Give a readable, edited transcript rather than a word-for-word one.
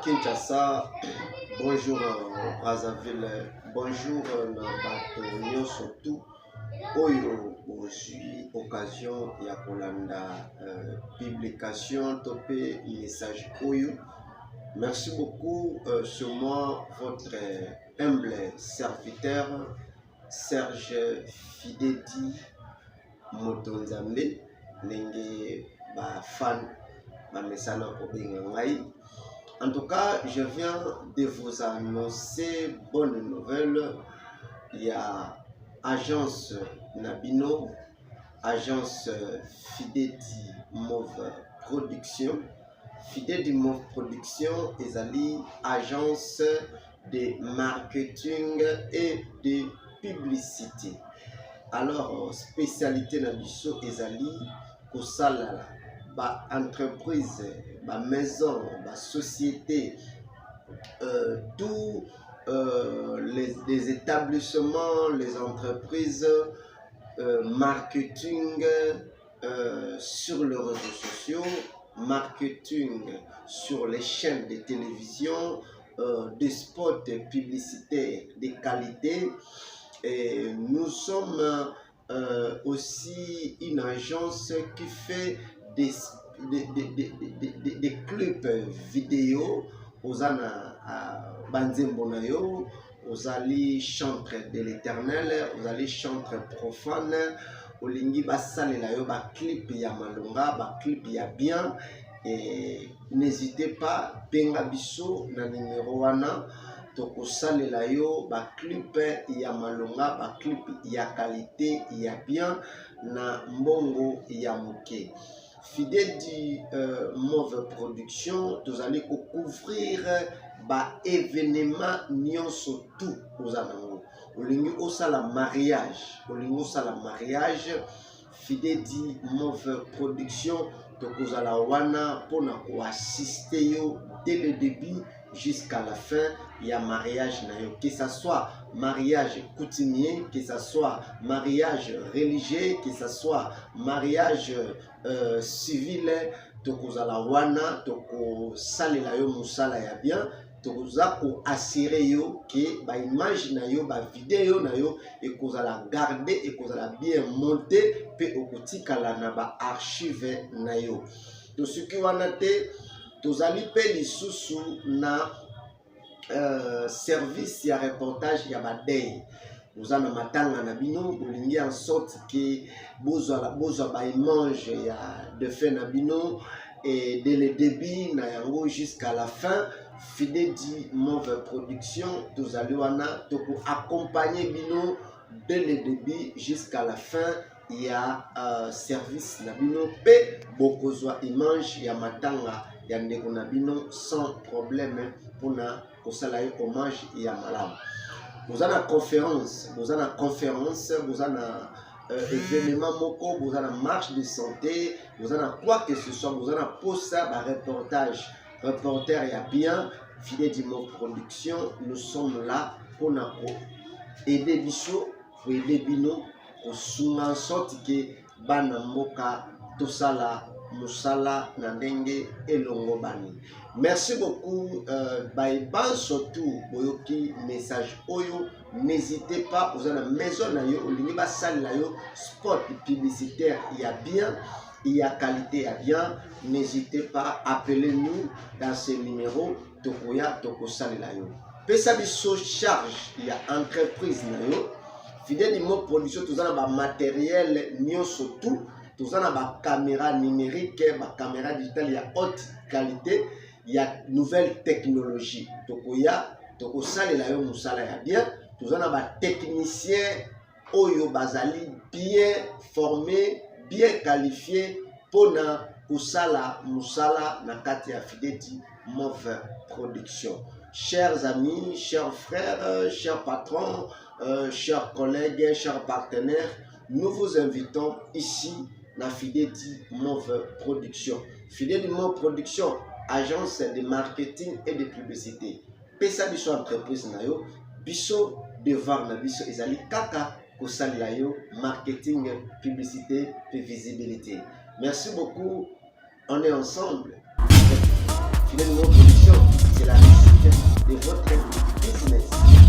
Kinshasa, bonjour Brazzaville, bonjour Nabato nyonso tu oyo ozwi occasion ya kolanda publication topé message oyo. Merci beaucoup sur moi, votre humble serviteur Serge Fidedi Motonzambe nenge ba fan ba mesana kobenga ngai. En tout cas, je viens de vous annoncer bonne nouvelle. Il y a agence Nabino, agence Fidedi Mauve Production. Fidedi Mauve Production est agence de marketing et de publicité. Alors, spécialité Nabiso ezali kosala ba entreprise, ba maison, ba société, tous les établissements, les entreprises, marketing sur les réseaux sociaux, marketing sur les chaînes de télévision, des spots publicitaires de qualité. Et nous sommes aussi une agence qui fait des clips vidéo aux Banzembonayo, aux ali chantre de l'éternel, aux ali chantre profane, aux lingi basale la yo ba clip ya malonga, ba clip ya bien. Et n'hésitez pas, benga biso na numéro wana toko sale la yo ba clip ya malonga, ba clip ya qualité ya bien na mbongo ya moke. Fidedi Mauve Production, vous allez couvrir ba événement nyonso tout aux anango. Olingi osala mariage, Fidedi Mauve Production, donc vous allez wana pour assister yo dès le début jusqu'à la fin. Il y a mariage na yo, que ce soit mariage coutumier, que ce soit mariage religieux, que ce soit mariage civil, tokozala wana toko salela yo musala ya bien, tokoza ko assurer yo que ba image na yo, ba vidéo na yo ekozala garder, ekozala bien monter pe okotikala na ba archive na yo. To soki wana te tozali pe lisusu na service ya reportage ya badei. Vous en avez matanga na bino, bolingi en sorte que bozwa ba image ya de fin na bino et dès le début na yango jusqu'à la fin. Fidedi Mauve Production, tous allez wana toko accompagner bino dès le début jusqu'à la fin. Il y a service na bino pe bokozwa image ya matanga ya ndeko na bino sans problème pour na kosala hommage ya malam. Vous avez une conférence, vous avez événement moko, vous avez marche de santé, vous avez quoi que ce soit, vous avez poste un reportage, reporter ya bien, Fidedi Mauve Production, nous sommes là pour nous aider biso, pour aider bino, pour en sorte que bana mboka tosala musala na ndenge elongo bani. Merci beaucoup. Baiban surtout boyoki message oyo, n'hésitez pas, vous avez la maison na yo, olingi ba salle na yo, spot publicitaire il y a bien, il y a qualité il y a bien, n'hésitez pas, appelez-nous dans ce numéro tokoya toko salle na yo. Pesa biso charge, il y a entreprise na yo, Fidedi Mauve Production, tout ça ba matériel nyonso tout. Tout ça, ba caméra numérique, ba caméra digitale, il y a haute qualité, il y a nouvelle technologie. Tokoya, toko sale la yo musala ya bien. Tout ça, ba technicien oyo bazali bien formé, bien qualifié pour na kusala musala na kati ya Fidedi Mauve Production. Chers amis, chers frères, chers patrons, chers collègues, chers partenaires, nous vous invitons ici na Fidedi Mauve Production. Fidedi Mauve Production, agence de marketing et de publicité. Pesa biso entreprise na yo, biso devoir na biso ezali kaka kosali la yo marketing, publicité et visibilité. Merci beaucoup. On est ensemble. Fidedi Mauve Production. de la réussite de votre business.